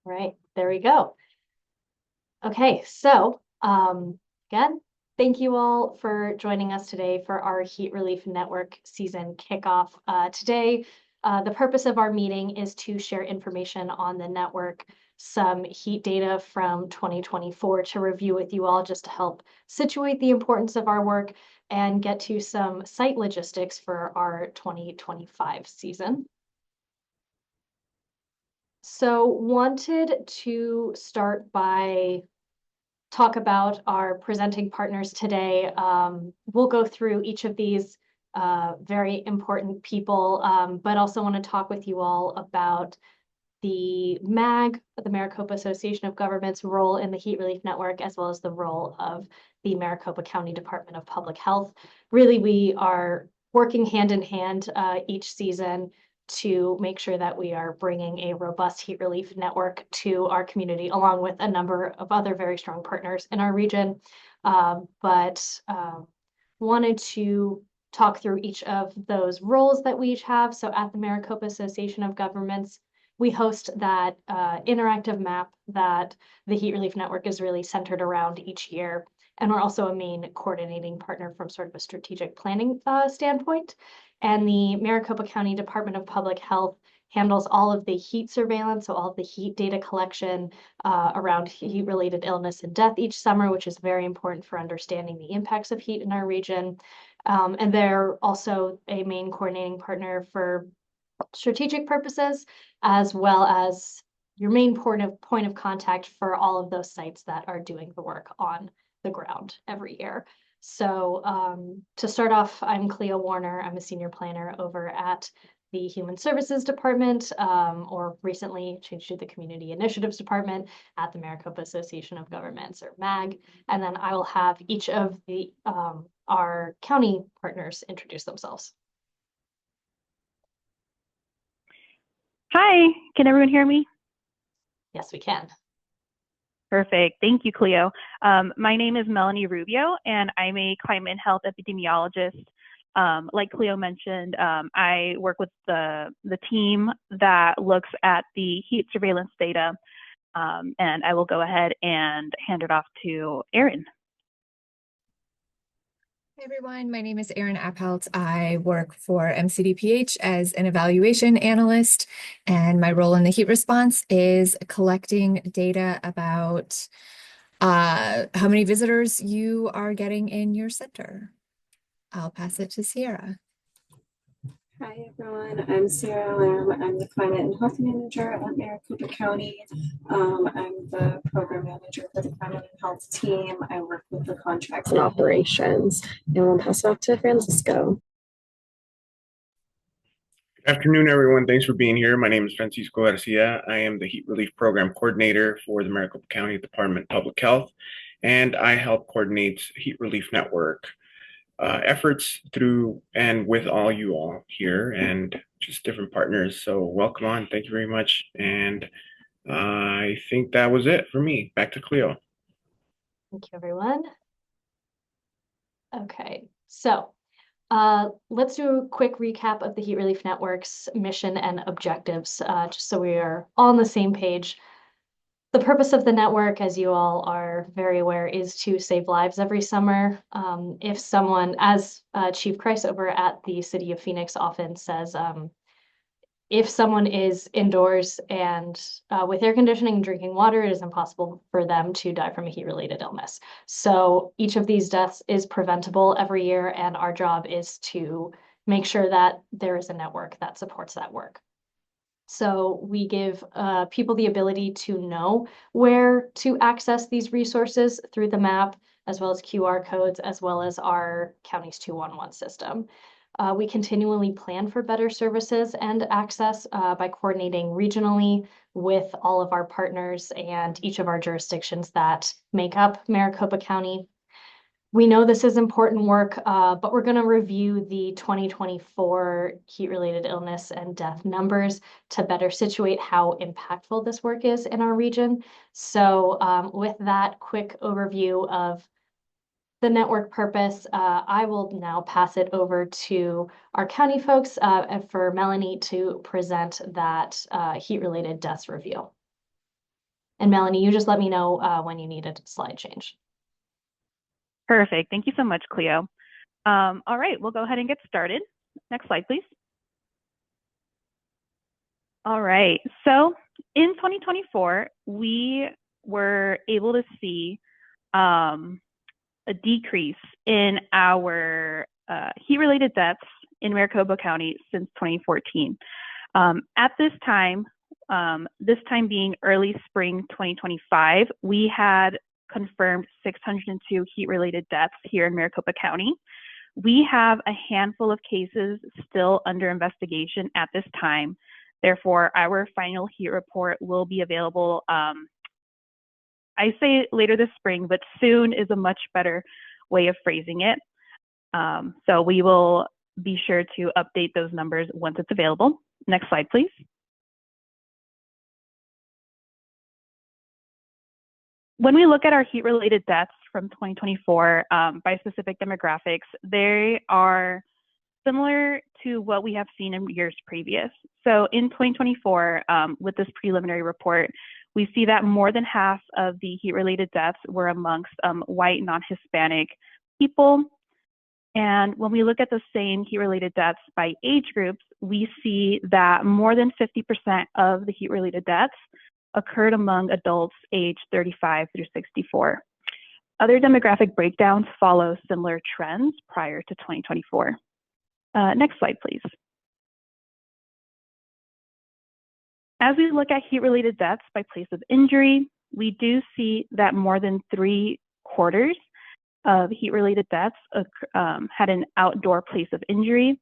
All right, there we go. Okay, so again, thank you all for joining us today for our Heat Relief Network season kickoff. Today, the purpose of our meeting is to share information on the network, some heat data from 2024 to review with you all just to help situate the importance of our work and get to some site logistics for our 2025 season. So wanted to start by talk about our presenting partners today. We'll go through each of these very important people, but also want to talk with you all about the MAG, the Maricopa Association of Governments, role in the Heat Relief Network, as well as the role of the Maricopa County Department of Public Health. Really, we are working hand in hand each season to make sure that we are bringing a robust heat relief network to our community, along with a number of other very strong partners in our region. But wanted to talk through each of those roles that we each have. So at the Maricopa Association of Governments, we host that interactive map that the Heat Relief Network is really centered around each year. And we're also a main coordinating partner from sort of a strategic planning standpoint. And the Maricopa County Department of Public Health handles all of the heat surveillance, so all of the heat data collection around heat-related illness and death each summer, which is very important for understanding the impacts of heat in our region. And they're also a main coordinating partner for strategic purposes, as well as your main point of contact for all of those sites that are doing the work on the ground every year. So to start off, I'm Cleo Warner. I'm a senior planner over at the Human Services Department, or recently changed to the Community Initiatives Department at the Maricopa Association of Governments, or MAG. And then I will have each of the our county partners introduce themselves. Hi, can everyone hear me? Yes, we can. Perfect. Thank you, Cleo. My name is Melanie Rubio, and I'm a climate and health epidemiologist. Like Cleo mentioned, I work with the team that looks at the heat surveillance data, and I will go ahead and hand it off to Erin. Hey everyone, my name is Erin Appelt. I work for MCDPH as an evaluation analyst, and my role in the heat response is collecting data about how many visitors you are getting in your center. I'll pass it to Sierra. Hi everyone, I'm Sarah Lamb. I'm the Climate and Health Manager at Maricopa County. I'm the Program Manager for the Climate and Health team. I work with the contracts and operations. And we'll pass it off to Francisco. Good afternoon, everyone. Thanks for being here. My name is Francisco Garcia. I am the Heat Relief Program Coordinator for the Maricopa County Department of Public Health, and I help coordinate Heat Relief Network efforts through and with all you all here and just different partners. So welcome on. Thank you very much. And I think that was it for me. Back to Cleo. Thank you, everyone. Okay, so let's do a quick recap of the Heat Relief Network's mission and objectives, just so we are all on the same page. The purpose of the network, as you all are very aware, is to save lives every summer. If someone, as Chief Christ over at the City of Phoenix often says, if someone is indoors and with air conditioning and drinking water, it is impossible for them to die from a heat-related illness. So each of these deaths is preventable every year, and our job is to make sure that there is a network that supports that work. So we give people the ability to know where to access these resources through the map, as well as QR codes, as well as our county's 211 system. We continually plan for better services and access by coordinating regionally with all of our partners and each of our jurisdictions that make up Maricopa County. We know this is important work, but we're going to review the 2024 heat-related illness and death numbers to better situate how impactful this work is in our region. So with that quick overview of the network purpose, I will now pass it over to our county folks for Melanie to present that heat-related deaths review. And Melanie, you just let me know when you need a slide change. Perfect. Thank you so much, Cleo. All right, we'll go ahead and get started. Next slide, please. All right, so in 2024, we were able to see a decrease in our heat-related deaths in Maricopa County since 2014. At this time being early spring 2025, we had confirmed 602 heat-related deaths here in Maricopa County. We have a handful of cases still under investigation at this time. Therefore, our final heat report will be available, I say later this spring, but soon is a much better way of phrasing it. So we will be sure to update those numbers once it's available. Next slide, please. When we look at our heat-related deaths from 2024 by specific demographics, they are similar to what we have seen in years previous. So in 2024, with this preliminary report, we see that more than half of the heat-related deaths were amongst white non-Hispanic people. And when we look at the same heat-related deaths by age groups, we see that more than 50% of the heat-related deaths occurred among adults aged 35 through 64. Other demographic breakdowns follow similar trends prior to 2024. Next slide, please. As we look at heat-related deaths by place of injury, we do see that more than 3/4 of heat-related deaths had an outdoor place of injury.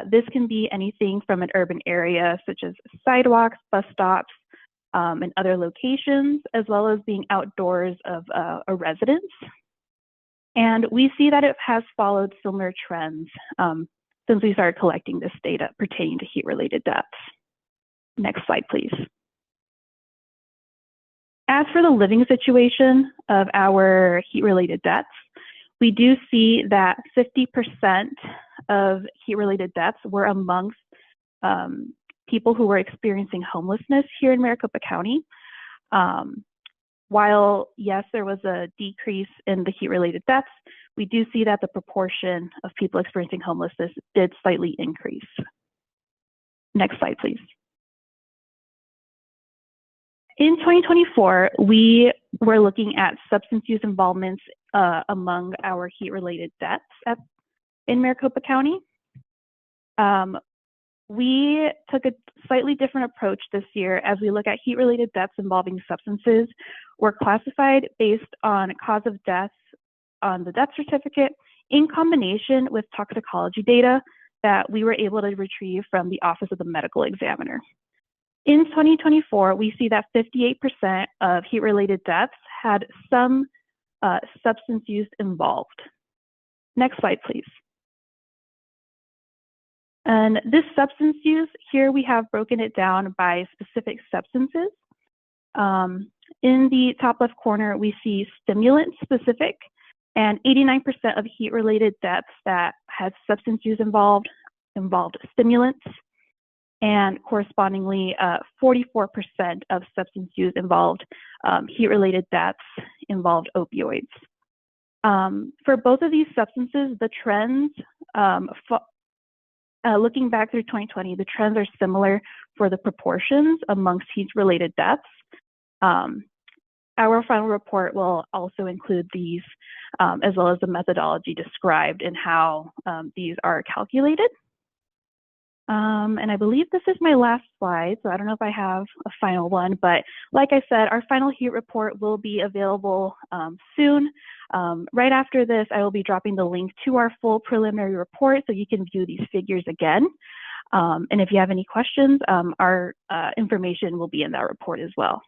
This can be anything from an urban area such as sidewalks, bus stops, and other locations, as well as being outdoors of a residence. And we see that it has followed similar trends since we started collecting this data pertaining to heat-related deaths. Next slide, please. As for the living situation of our heat-related deaths, we do see that 50% of heat-related deaths were amongst people who were experiencing homelessness here in Maricopa County. While, yes, there was a decrease in the heat-related deaths, we do see that the proportion of people experiencing homelessness did slightly increase. Next slide, please. In 2024, we were looking at substance use involvements among our heat-related deaths in Maricopa County. We took a slightly different approach this year as we look at heat-related deaths involving substances. Were classified based on cause of death on the death certificate in combination with toxicology data that we were able to retrieve from the Office of the Medical Examiner. In 2024, we see that 58% of heat-related deaths had some substance use involved. Next slide, please. And this substance use, here we have broken it down by specific substances. In the top left corner, we see stimulant specific, and 89% of heat-related deaths that had substance use involved stimulants, and correspondingly, 44% of substance use involved heat-related deaths involved opioids. For both of these substances, the trends, looking back through 2020, the trends are similar for the proportions amongst heat-related deaths. Our final report will also include these, as well as the methodology described and how these are calculated. And I believe this is my last slide, so I don't know if I have a final one, but like I said, our final heat report will be available soon. Right after this, I will be dropping the link to our full preliminary report so you can view these figures again. And if you have any questions, our information will be in that report as well.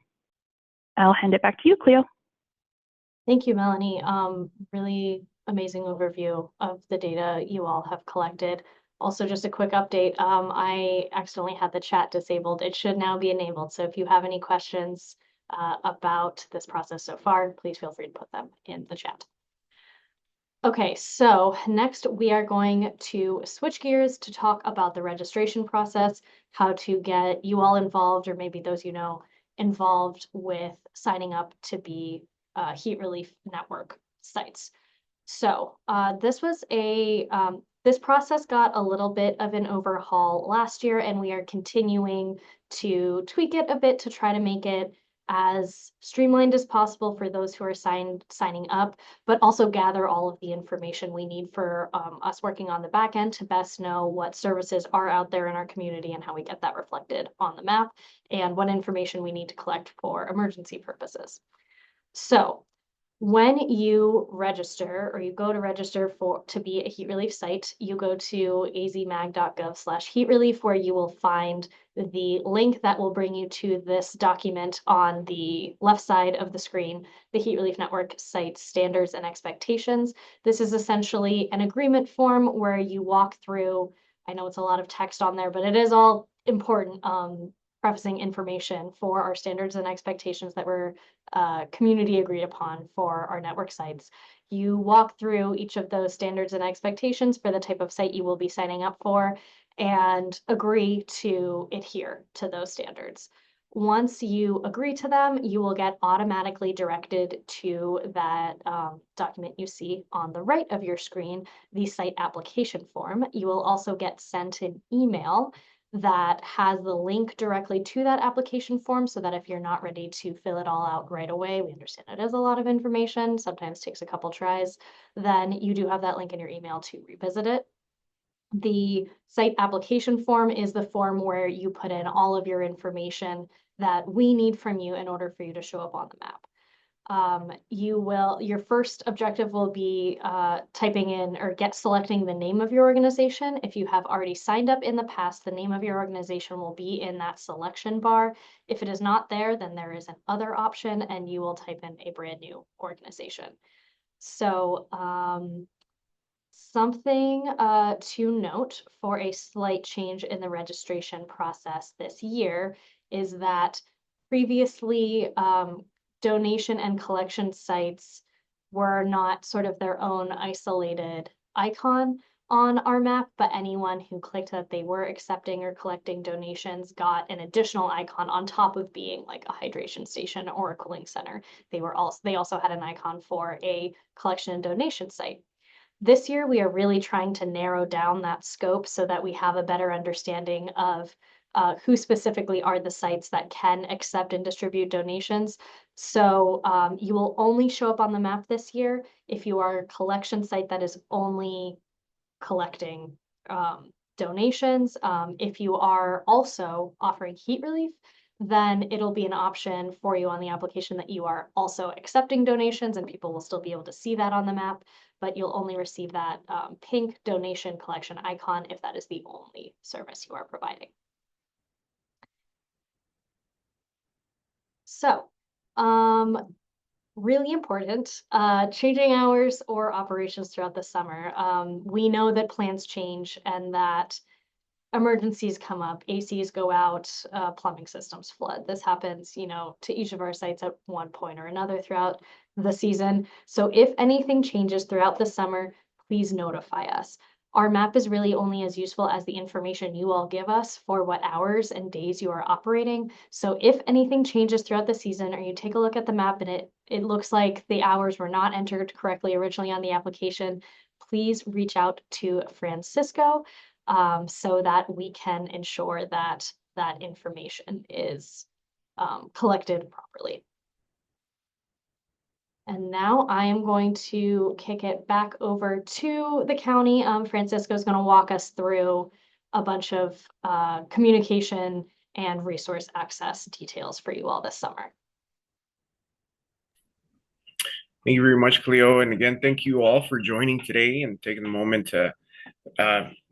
I'll hand it back to you, Cleo. Thank you, Melanie. Really amazing overview of the data you all have collected. Also, just a quick update, I accidentally had the chat disabled. It should now be enabled. So if you have any questions about this process so far, please feel free to put them in the chat. Okay, so next we are going to switch gears to talk about the registration process, how to get you all involved, or maybe those you know involved with signing up to be heat relief network sites. So this process got a little bit of an overhaul last year, and we are continuing to tweak it a bit to try to make it as streamlined as possible for those who are signing up, but also gather all of the information we need for us working on the back end to best know what services are out there in our community and how we get that reflected on the map and what information we need to collect for emergency purposes. So when you register or you go to register to be a heat relief site, you go to azmag.gov/heat relief, where you will find the link that will bring you to this document on the left side of the screen, the Heat Relief Network site standards and expectations. This is essentially an agreement form where you walk through, I know it's a lot of text on there, but it is all important, prefacing information for our standards and expectations that were community agreed upon for our network sites. You walk through each of those standards and expectations for the type of site you will be signing up for and agree to adhere to those standards. Once you agree to them, you will get automatically directed to that document you see on the right of your screen, the site application form. You will also get sent an email that has the link directly to that application form, so that if you're not ready to fill it all out right away, we understand it is a lot of information, sometimes takes a couple tries, then you do have that link in your email to revisit it. The site application form is the form where you put in all of your information that we need from you in order for you to show up on the map. Your first objective will be typing in or selecting the name of your organization. If you have already signed up in the past, the name of your organization will be in that selection bar. If it is not there, then there is an other option and you will type in a brand new organization. So something to note for a slight change in the registration process this year is that previously donation and collection sites were not sort of their own isolated icon on our map, but anyone who clicked that they were accepting or collecting donations got an additional icon on top of being like a hydration station or a cooling center. They also had an icon for a collection and donation site. This year, we are really trying to narrow down that scope so that we have a better understanding of who specifically are the sites that can accept and distribute donations. So you will only show up on the map this year if you are a collection site that is only collecting donations. If you are also offering heat relief, then it'll be an option for you on the application that you are also accepting donations, and people will still be able to see that on the map, but you'll only receive that pink donation collection icon if that is the only service you are providing. So, really important, changing hours or operations throughout the summer. We know that plans change and that emergencies come up, ACs go out, plumbing systems flood. This happens, to each of our sites at one point or another throughout the season. So if anything changes throughout the summer, please notify us. Our map is really only as useful as the information you all give us for what hours and days you are operating. So if anything changes throughout the season, or you take a look at the map and it looks like the hours were not entered correctly originally on the application, please reach out to Francisco so that we can ensure that that information is collected properly. And now I am going to kick it back over to the county. Francisco is going to walk us through a bunch of communication and resource access details for you all this summer. Thank you very much, Cleo. And again, thank you all for joining today and taking the moment to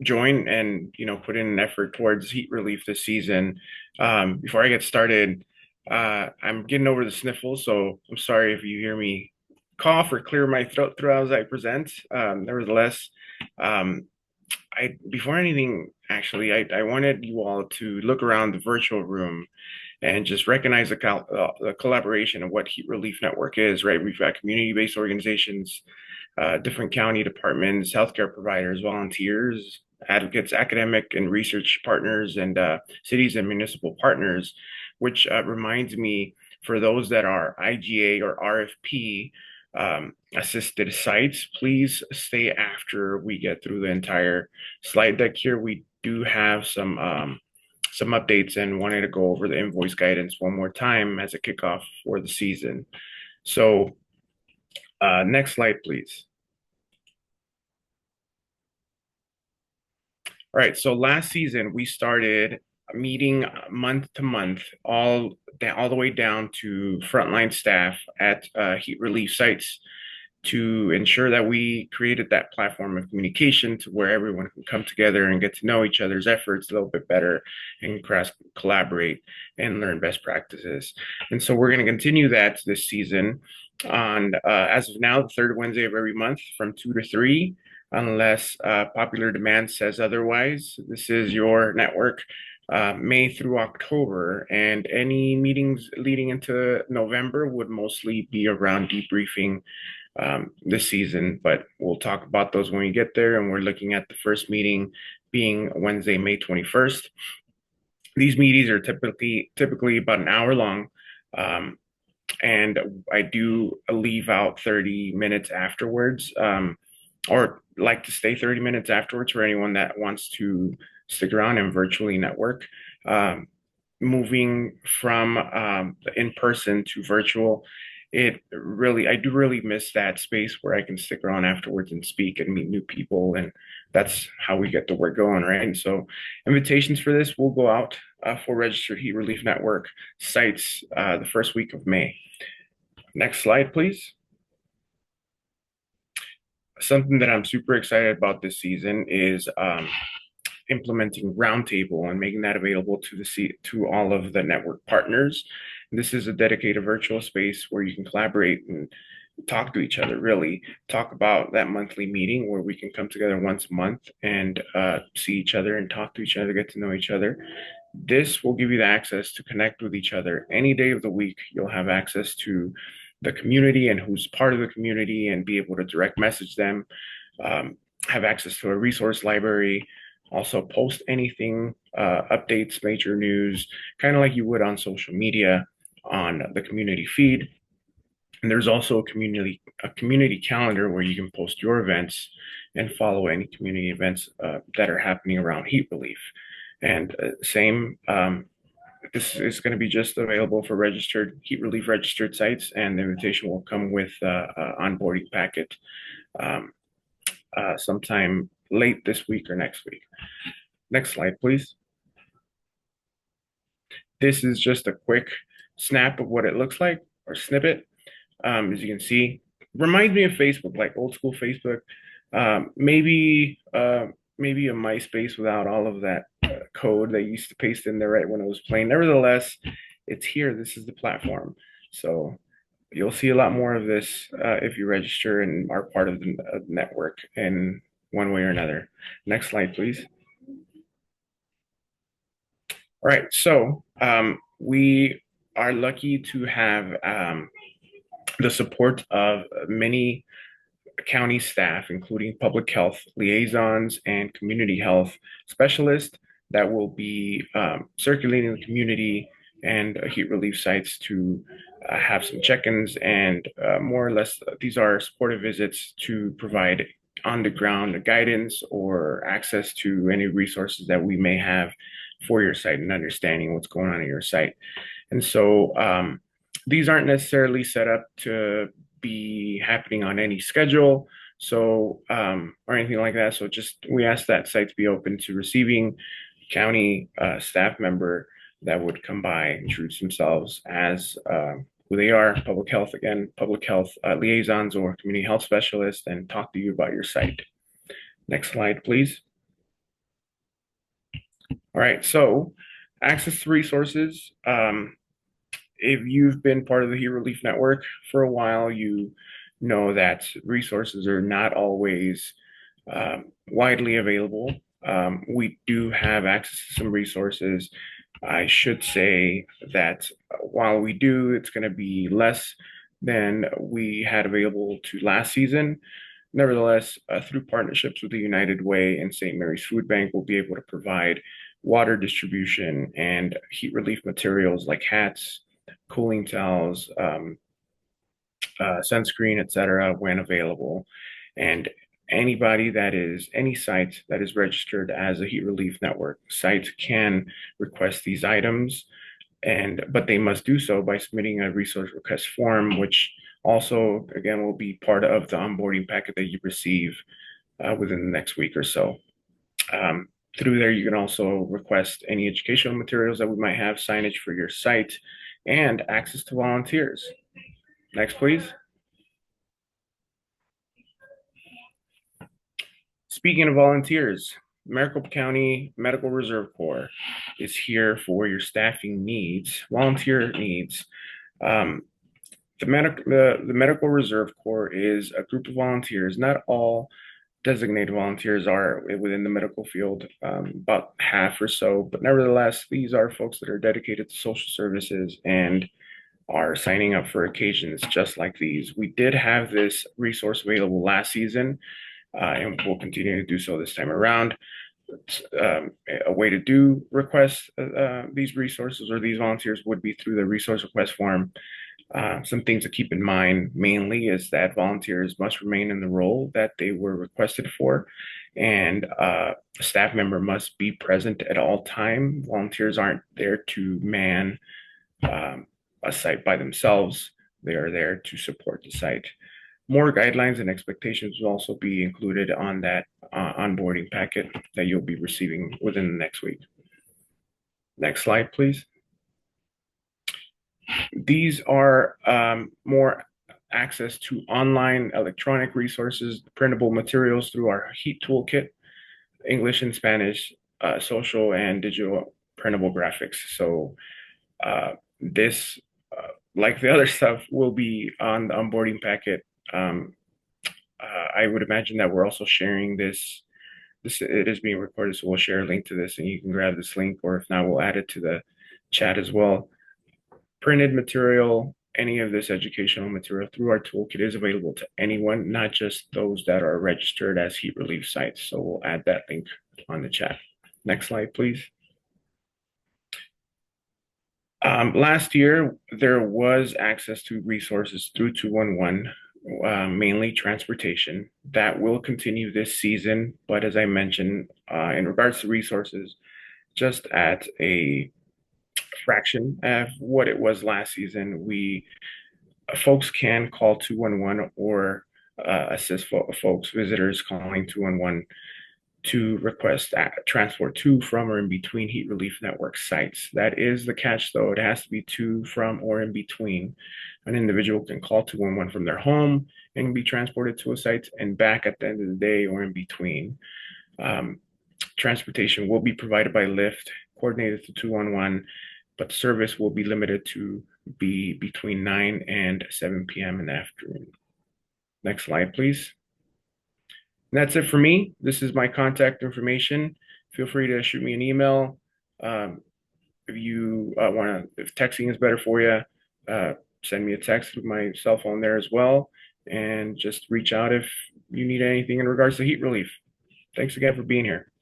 join and put in an effort towards heat relief this season. Before I get started, I'm getting over the sniffles, so I'm sorry if you hear me cough or clear my throat throughout as I present. Nevertheless, before anything, actually, I wanted you all to look around the virtual room and just recognize the collaboration of what Heat Relief Network is, right? We've got community-based organizations, different county departments, healthcare providers, volunteers, advocates, academic and research partners, and cities and municipal partners which reminds me, for those that are IGA or RFP assisted sites, please stay after we get through the entire slide deck here. We do have some updates and wanted to go over the invoice guidance one more time as a kickoff for the season. So next slide, please. All right, so last season we started meeting month to month, all the way down to frontline staff at heat relief sites to ensure that we created that platform of communication to where everyone can come together and get to know each other's efforts a little bit better and collaborate and learn best practices. And so we're going to continue that this season on, as of now, the third Wednesday of every month from 2 to 3, unless popular demand says otherwise. This is your network. May through October, and any meetings leading into November would mostly be around debriefing this season, but we'll talk about those when we get there. And we're looking at the first meeting being Wednesday, May 21st. These meetings are typically about an hour long. And I do leave out 30 minutes afterwards, or like to stay 30 minutes afterwards for anyone that wants to stick around and virtually network. Moving from in-person to virtual, I do really miss that space where I can stick around afterwards and speak and meet new people. And that's how we get the work going, right? And so invitations for this will go out for registered Heat Relief Network sites the first week of May. Next slide, please. Something that I'm super excited about this season is implementing Roundtable and making that available to all of the network partners. This is a dedicated virtual space where you can collaborate and talk to each other, really talk about that monthly meeting where we can come together once a month and see each other and talk to each other, get to know each other. This will give you the access to connect with each other any day of the week. You'll have access to the community and who's part of the community and be able to direct message them, have access to a resource library, also post anything, updates, major news, kind of like you would on social media on the community feed. And there's also a community calendar where you can post your events and follow any community events that are happening around heat relief. And this is going to be just available for registered heat relief registered sites, and the invitation will come with onboarding packet sometime late this week or next week. Next slide, please. This is just a quick snap of what it looks like, or snippet. As you can see, reminds me of Facebook, like old school Facebook. Maybe a MySpace without all of that code they used to paste in there right when it was playing. Nevertheless, it's here. This is the platform. So you'll see a lot more of this if you register and are part of the network in one way or another. Next slide, please. All right, so we are lucky to have the support of many county staff, including public health liaisons and community health specialists that will be circulating the community and heat relief sites to have some check-ins and more or less these are supportive visits to provide on-the-ground guidance or access to any resources that we may have for your site and understanding what's going on at your site. And so these aren't necessarily set up to be happening on any schedule, so or anything like that. So just we ask that sites be open to receiving county staff member that would come by, introduce themselves as who they are, public health liaisons or community health specialists, and talk to you about your site. Next slide, please. All right, so access to resources. If you've been part of the Heat Relief Network for a while, you know that resources are not always widely available. We do have access to some resources. I should say that while we do, it's going to be less than we had available to last season. Nevertheless, through partnerships with the United Way and St. Mary's Food Bank, we'll be able to provide water distribution, and heat relief materials like hats, cooling towels, sunscreen, etc., when available. And any site that is registered as a heat relief network site can request these items, but they must do so by submitting a resource request form, which also, again, will be part of the onboarding packet that you receive within the next week or so. Through there, you can also request any educational materials that we might have, signage for your site, and access to volunteers. Next, please. Speaking of volunteers, Maricopa County Medical Reserve Corps is here for your staffing needs, volunteer needs. The Medical Reserve Corps is a group of volunteers. Not all designated volunteers are within the medical field, about half or so, but nevertheless, these are folks that are dedicated to social services and are signing up for occasions just like these. We did have this resource available last season, and we'll continue to do so this time around. A way to do request these resources or these volunteers would be through the resource request form. Some things to keep in mind mainly is that volunteers must remain in the role that they were requested for, and a staff member must be present at all time. Volunteers aren't there to man a site by themselves. They are there to support the site. More guidelines and expectations will also be included on that onboarding packet that you'll be receiving within the next week. Next slide, please. These are more access to online electronic resources, printable materials through our HEAT toolkit, English and Spanish, social and digital printable graphics. So this, like the other stuff, will be on the onboarding packet. I would imagine that we're also sharing this. It is being recorded, so we'll share a link to this, and you can grab this link, or if not, we'll add it to the chat as well. Printed material, any of this educational material through our toolkit is available to anyone, not just those that are registered as heat relief sites. So we'll add that link on the chat. Next slide, please. Last year, there was access to resources through 211, mainly transportation. That will continue this season, but as I mentioned, in regards to resources, just at a fraction of what it was last season, folks can call 211 or assist folks, visitors calling 211 to request transport to, from, or in between heat relief network sites. That is the catch, though. It has to be to, from, or in between. An individual can call 211 from their home and be transported to a site and back at the end of the day or in between. Transportation will be provided by Lyft, coordinated to 211, but the service will be limited to be between 9 and 7 p.m. in the afternoon. Next slide, please. And that's it for me. This is my contact information. Feel free to shoot me an email. If you if texting is better for you, send me a text with my cell phone there as well. And just reach out if you need anything in regards to heat relief. Thanks again for being here.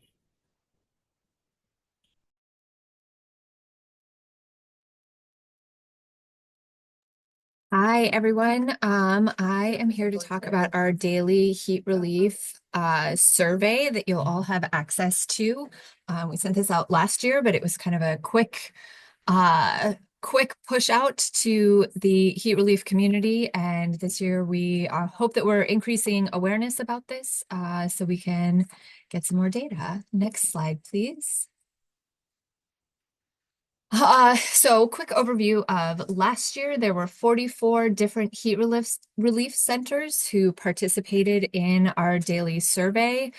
Hi, everyone. I am here to talk about our daily heat relief survey that you'll all have access to. We sent this out last year, but it was kind of a quick push out to the heat relief community. And this year we hope that we're increasing awareness about this so we can get some more data. Next slide, please. So quick overview of last year, there were 44 different heat relief centers who participated in our daily survey.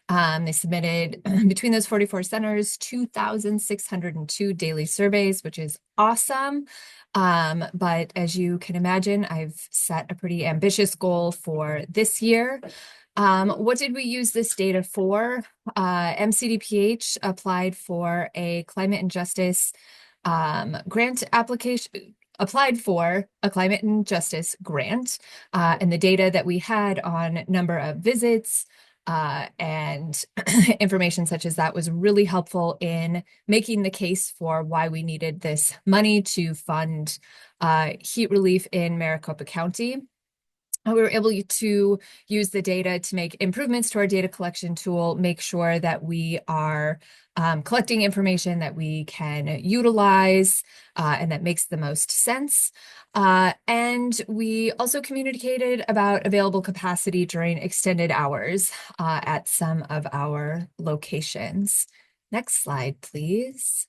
They submitted between those 44 centers, 2,602 daily surveys, which is awesome. But as you can imagine, I've set a pretty ambitious goal for this year. What did we use this data for? MCDPH applied for a climate and justice grant application, applied for a climate and justice grant, and the data that we had on number of visits, and information such as that was really helpful in making the case for why we needed this money to fund heat relief in Maricopa County. We were able to use the data to make improvements to our data collection tool, make sure that we are collecting information that we can utilize and that makes the most sense. And we also communicated about available capacity during extended hours at some of our locations. Next slide, please.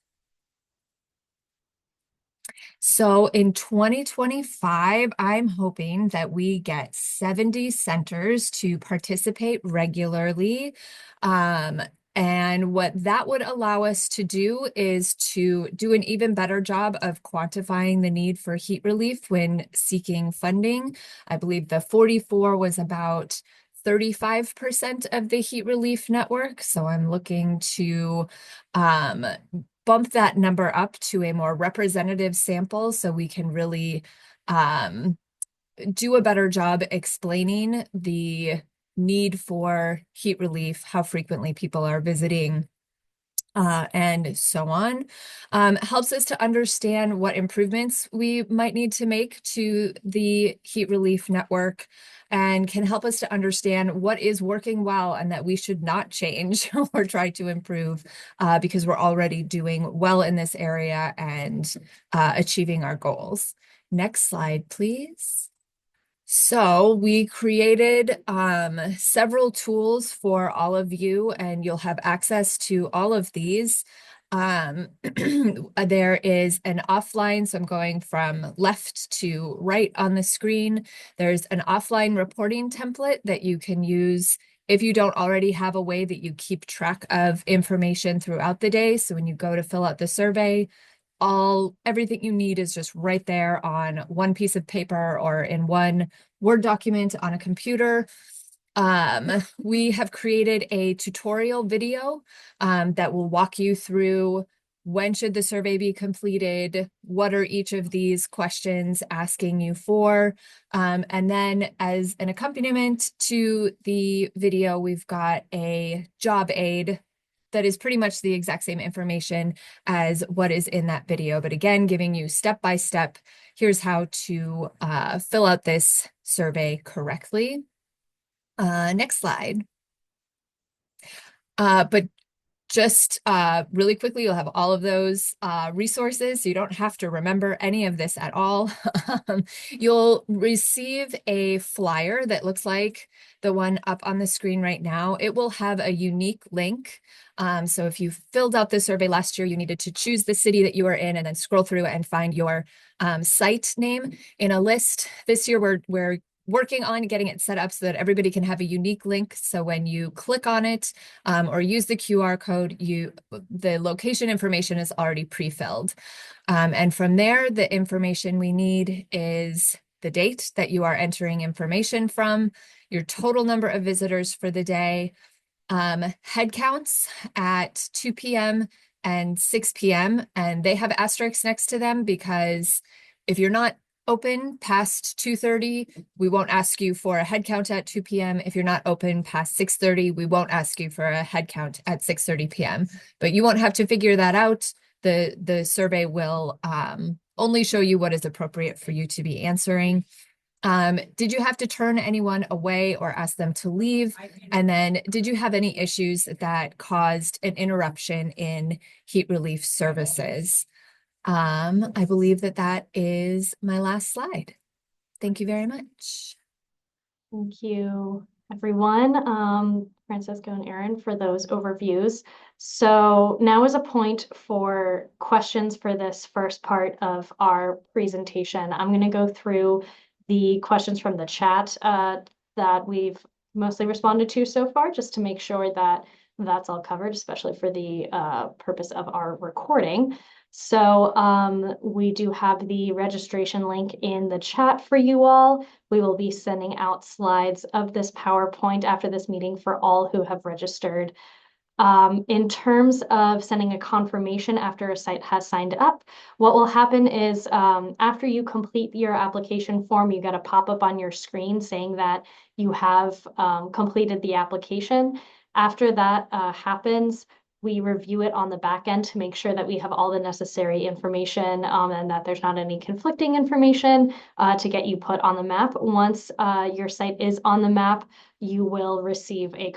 So in 2025, I'm hoping that we get 70 centers to participate regularly. And what that would allow us to do is to do an even better job of quantifying the need for heat relief when seeking funding. I believe the 44 was about 35% of the heat relief network. So I'm looking to bump that number up to a more representative sample so we can really do a better job explaining the need for heat relief, how frequently people are visiting, and so on. Helps us to understand what improvements we might need to make to the heat relief network, and can help us to understand what is working well and that we should not change or try to improve because we're already doing well in this area and achieving our goals. Next slide, please. So we created several tools for all of you, and you'll have access to all of these. There is an offline, so I'm going from left to right on the screen. There's an offline reporting template that you can use if you don't already have a way that you keep track of information throughout the day. So when you go to fill out the survey, everything you need is just right there on one piece of paper or in one Word document on a computer. We have created a tutorial video that will walk you through when should the survey be completed, what are each of these questions asking you for, and then as an accompaniment to the video, we've got a job aid that is pretty much the exact same information as what is in that video. But again, giving you step by step, here's how to fill out this survey correctly. Next slide. But just really quickly, you'll have all of those resources, so you don't have to remember any of this at all. You'll receive a flyer that looks like the one up on the screen right now. It will have a unique link. So if you filled out the survey last year, you needed to choose the city that you are in and then scroll through and find your site name in a list. This year, we're working on getting it set up so that everybody can have a unique link. So when you click on it or use the QR code, the location information is already pre-filled. And from there, the information we need is the date that you are entering information from, your total number of visitors for the day, head counts at 2 p.m. and 6 p.m. And they have asterisks next to them because if you're not open past 2:30, we won't ask you for a head count at 2 p.m. If you're not open past 6:30, we won't ask you for a head count at 6:30 p.m. But you won't have to figure that out. The survey will only show you what is appropriate for you to be answering. Did you have to turn anyone away or ask them to leave? And then did you have any issues that caused an interruption in heat relief services? I believe that is my last slide. Thank you very much. Thank you, everyone, Francisco and Aaron, for those overviews. So now is a point for questions for this first part of our presentation. I'm going to go through the questions from the chat that we've mostly responded to so far, just to make sure that that's all covered, especially for the purpose of our recording. So we do have the registration link in the chat for you all. We will be sending out slides of this PowerPoint after this meeting for all who have registered In terms of sending a confirmation after a site has signed up, what will happen is after you complete your application form, you get a pop-up on your screen saying that you have completed the application. After that happens, we review it on the back end to make sure that we have all the necessary information and that there's not any conflicting information to get you put on the map. Once your site is on the map, you will receive a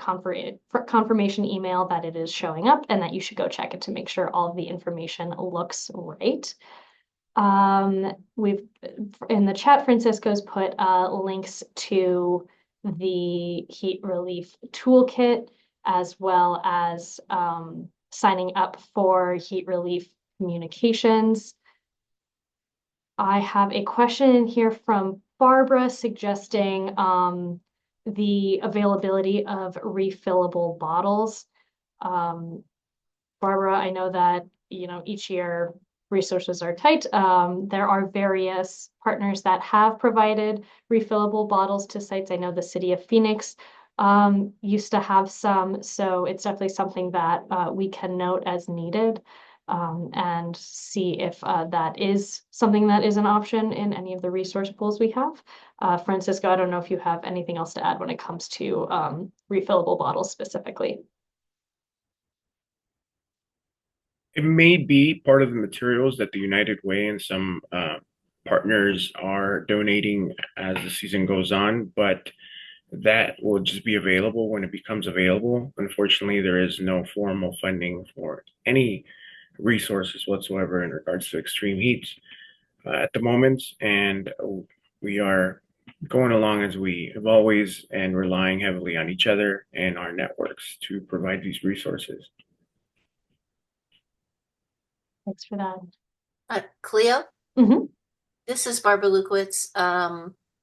confirmation email that it is showing up and that you should go check it to make sure all of the information looks right. We've in the chat, Francisco's put links to the heat relief toolkit as well as signing up for heat relief communications. I have a question in here from Barbara suggesting the availability of refillable bottles. Barbara, I know that, each year resources are tight. There are various partners that have provided refillable bottles to sites. I know the city of Phoenix used to have some, so it's definitely something that we can note as needed and see if that is something that is an option in any of the resource pools we have. Francisco, I don't know if you have anything else to add when it comes to refillable bottles specifically. It may be part of the materials that the United Way and some partners are donating as the season goes on, but that will just be available when it becomes available. Unfortunately, there is no formal funding for any resources whatsoever in regards to extreme heat at the moment, and we are going along as we have always and relying heavily on each other and our networks to provide these resources. Thanks for that. Cleo, Mhm. this is Barbara Lukowitz.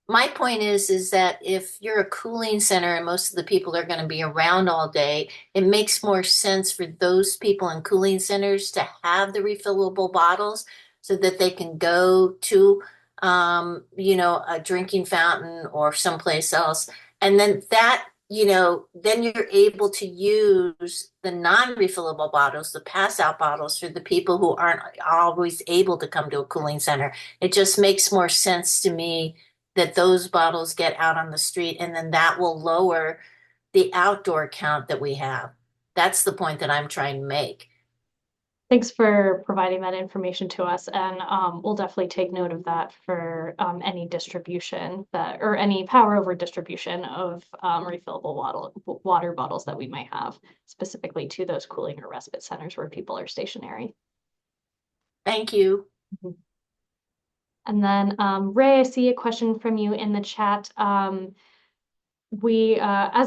My point is that if you're a cooling center and most of the people are going to be around all day, it makes more sense for those people in cooling centers to have the refillable bottles so that they can go to, a drinking fountain or someplace else. And then then you're able to use the non-refillable bottles, the pass-out bottles for the people who aren't always able to come to a cooling center. It just makes more sense to me that those bottles get out on the street, and then that will lower the outdoor count that we have. That's the point that I'm trying to make. Thanks for providing that information to us, and we'll definitely take note of that for any distribution or any power over distribution of refillable water bottles that we might have, specifically to those cooling or respite centers where people are stationary. Thank you. Mm-hmm. And then Ray, I see a question from you in the chat. As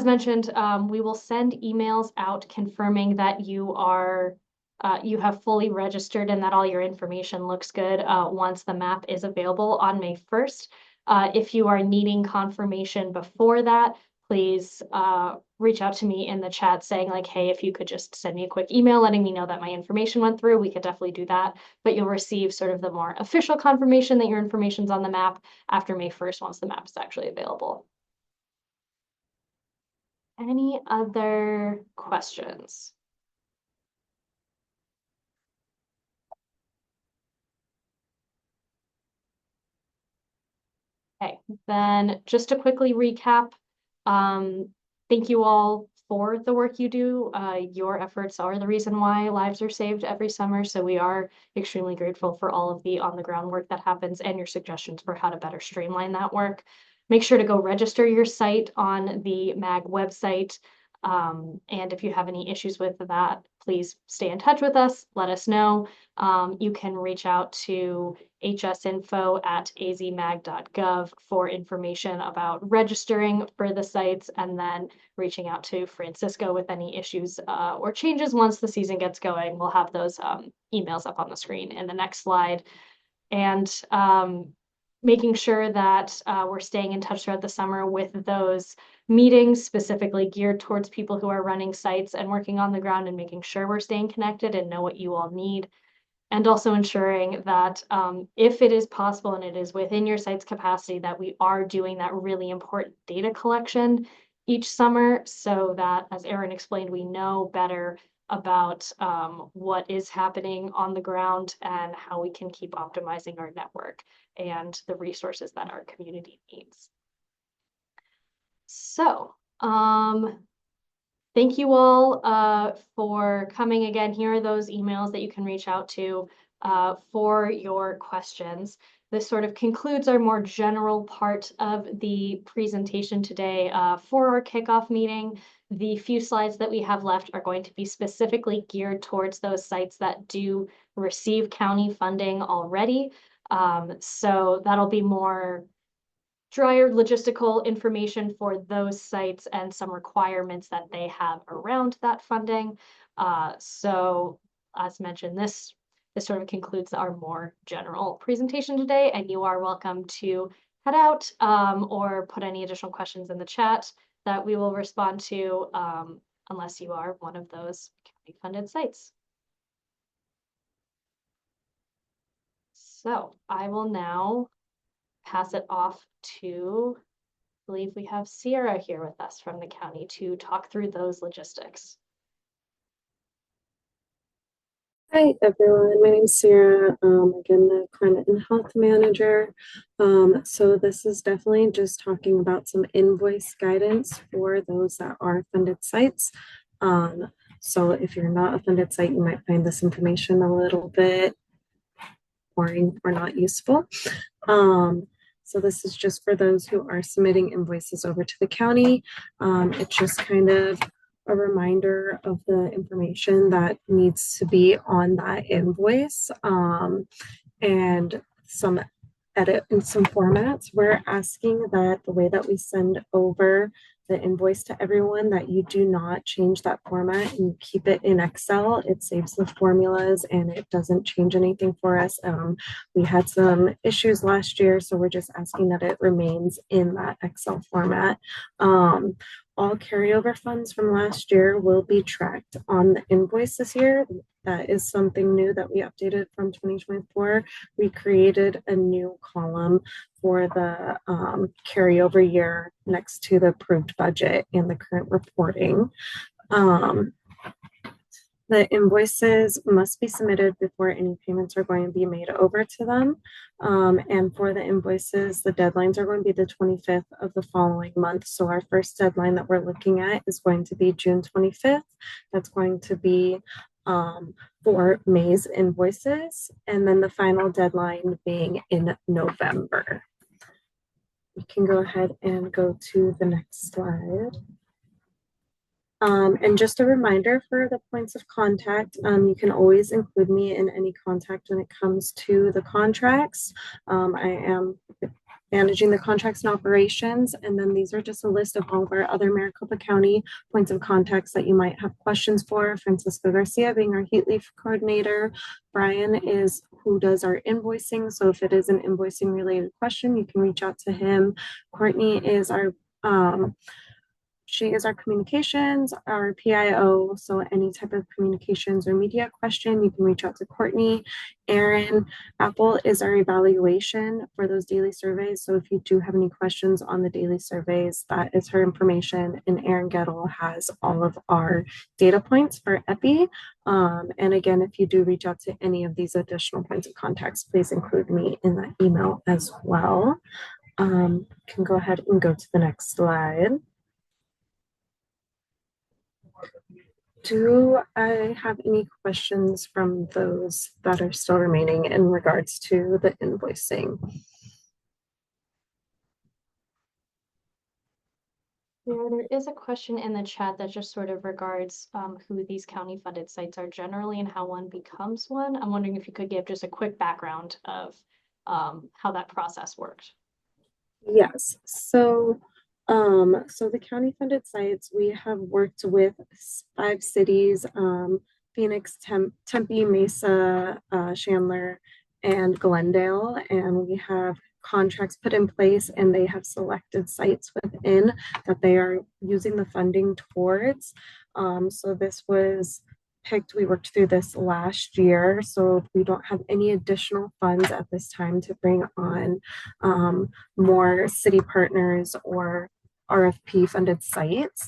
mentioned, we will send emails out confirming that you have fully registered and that all your information looks good once the map is available on May 1st. If you are needing confirmation before that, please reach out to me in the chat saying like, hey, if you could just send me a quick email letting me know that my information went through, we could definitely do that. But you'll receive sort of the more official confirmation that your information's on the map after May 1st once the map is actually available. Any other questions? Okay, then just to quickly recap, thank you all for the work you do. Your efforts are the reason why lives are saved every summer, so we are extremely grateful for all of the on-the-ground work that happens and your suggestions for how to better streamline that work. Make sure to go register your site on the MAG website. And if you have any issues with that, please stay in touch with us. Let us know. You can reach out to hsinfo@azmag.gov for information about registering for the sites and then reaching out to Francisco with any issues or changes once the season gets going. We'll have those emails up on the screen in the next slide. And making sure that we're staying in touch throughout the summer with those meetings specifically geared towards people who are running sites and working on the ground and making sure we're staying connected and know what you all need. And also ensuring that if it is possible and it is within your site's capacity, that we are doing that really important data collection each summer so that, as Erin explained, we know better about what is happening on the ground and how we can keep optimizing our network and the resources that our community needs. So, thank you all for coming again. Here are those emails that you can reach out to for your questions. This sort of concludes our more general part of the presentation today. For our kickoff meeting, the few slides that we have left are going to be specifically geared towards those sites that do receive county funding already. So that'll be more drier logistical information for those sites and some requirements that they have around that funding. So as mentioned, this sort of concludes our more general presentation today, and you are welcome to head out or put any additional questions in the chat that we will respond to unless you are one of those county funded sites. So I will now pass it off to, I believe we have Sierra here with us from the county to talk through those logistics. Hi everyone, my name is Sarah, again the Climate and Health Manager. So this is definitely just talking about some invoice guidance for those that are funded sites. So if you're not a funded site, you might find this information a little bit boring or not useful. So this is just for those who are submitting invoices over to the county. It's just kind of a reminder of the information that needs to be on that invoice and some edit in some formats. We're asking that the way that we send over the invoice to everyone, that you do not change that format and you keep it in Excel. It saves the formulas and it doesn't change anything for us. We had some issues last year, so we're just asking that it remains in that Excel format. All carryover funds from last year will be tracked on the invoice this year. That is something new that we updated from 2024. We created a new column for the carryover year next to the approved budget and the current reporting. The invoices must be submitted before any payments are going to be made over to them. And for the invoices, the deadlines are going to be the 25th of the following month. So our first deadline that we're looking at is going to be June 25th. That's going to be for May's invoices. And then the final deadline being in November. We can go ahead and go to the next slide. And just a reminder for the points of contact, you can always include me in any contact when it comes to the contracts. I am managing the contracts and operations, and then these are just a list of all of our other Maricopa County points of contacts that you might have questions for. Francisco Garcia being our heat leaf coordinator. Brian is who does our invoicing, so if it is an invoicing related question, you can reach out to him. Courtney is our she is our communications, our PIO, so any type of communications or media question, you can reach out to Courtney. Erin Apple is our evaluation for those daily surveys, so if you do have any questions on the daily surveys, that is her information, and Erin Gettle has all of our data points for EPI. And again, if you do reach out to any of these additional points of contacts, please include me in that email as well. Can go ahead and go to the next slide. Do I have any questions from those that are still remaining in regards to the invoicing? Yeah, there is a question in the chat that just sort of regards who these county funded sites are generally and how one becomes one. I'm wondering if you could give just a quick background of how that process worked. Yes, so the county funded sites, we have worked with 5 cities, Phoenix, Tempe, Mesa, Chandler, and Glendale, and we have contracts put in place and they have selected sites within that they are using the funding towards. So this was picked, we worked through this last year, so we don't have any additional funds at this time to bring on more city partners or RFP funded sites.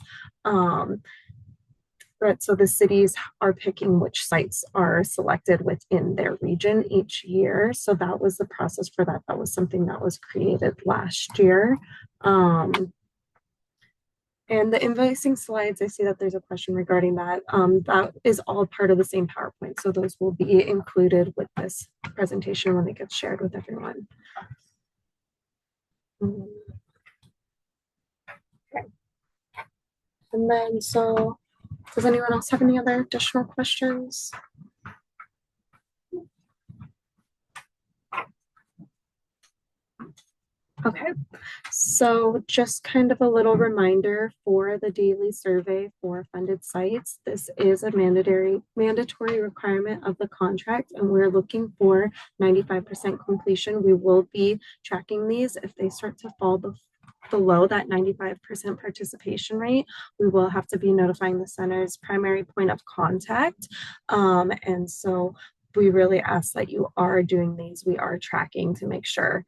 But so the cities are picking which sites are selected within their region each year. So that was the process for that. That was something that was created last year. And the invoicing slides, I see that there's a question regarding that. That is all part of the same PowerPoint. So those will be included with this presentation when it gets shared with everyone. Okay. And then, so does anyone else have any other additional questions? Okay, so just kind of a little reminder for the daily survey for funded sites. This is a mandatory requirement of the contract, and we're looking for 95% completion. We will be tracking these. If they start to fall below that 95% participation rate, we will have to be notifying the center's primary point of contact. And so we really ask that you are doing these. We are tracking to make sure.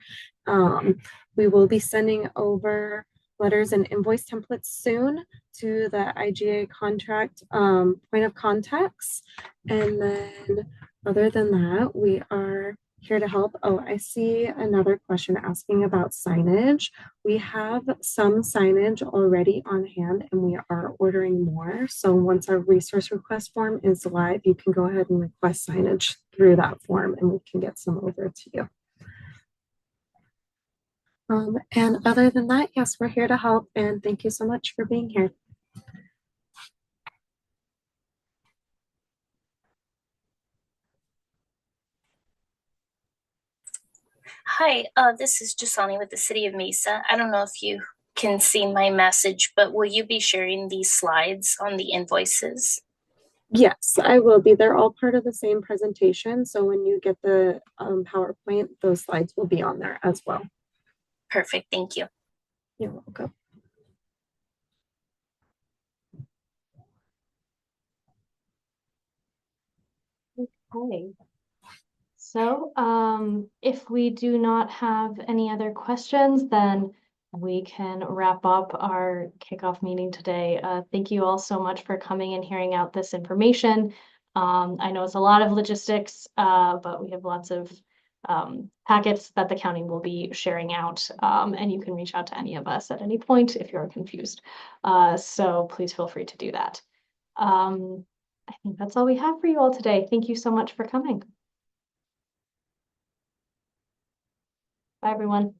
We will be sending over letters and invoice templates soon to the IGA contract point of contacts. And then other than that, we are here to help. Oh, I see another question asking about signage. We have some signage already on hand and we are ordering more. So once our resource request form is live, you can go ahead and request signage through that form and we can get some over to you. And other than that, yes, we're here to help and thank you so much for being here. Hi, this is Jasani with the City of Mesa. I don't know if you can see my message, but will you be sharing these slides on the invoices? Yes, I will be. They're all part of the same presentation. So when you get the PowerPoint, those slides will be on there as well. Perfect, thank you. You're welcome. Okay. So if we do not have any other questions, then we can wrap up our kickoff meeting today. Thank you all so much for coming and hearing out this information. I know it's a lot of logistics, but we have lots of packets that the county will be sharing out, and you can reach out to any of us at any point if you're confused. So please feel free to do that. I think that's all we have for you all today. Thank you so much for coming. Bye, everyone.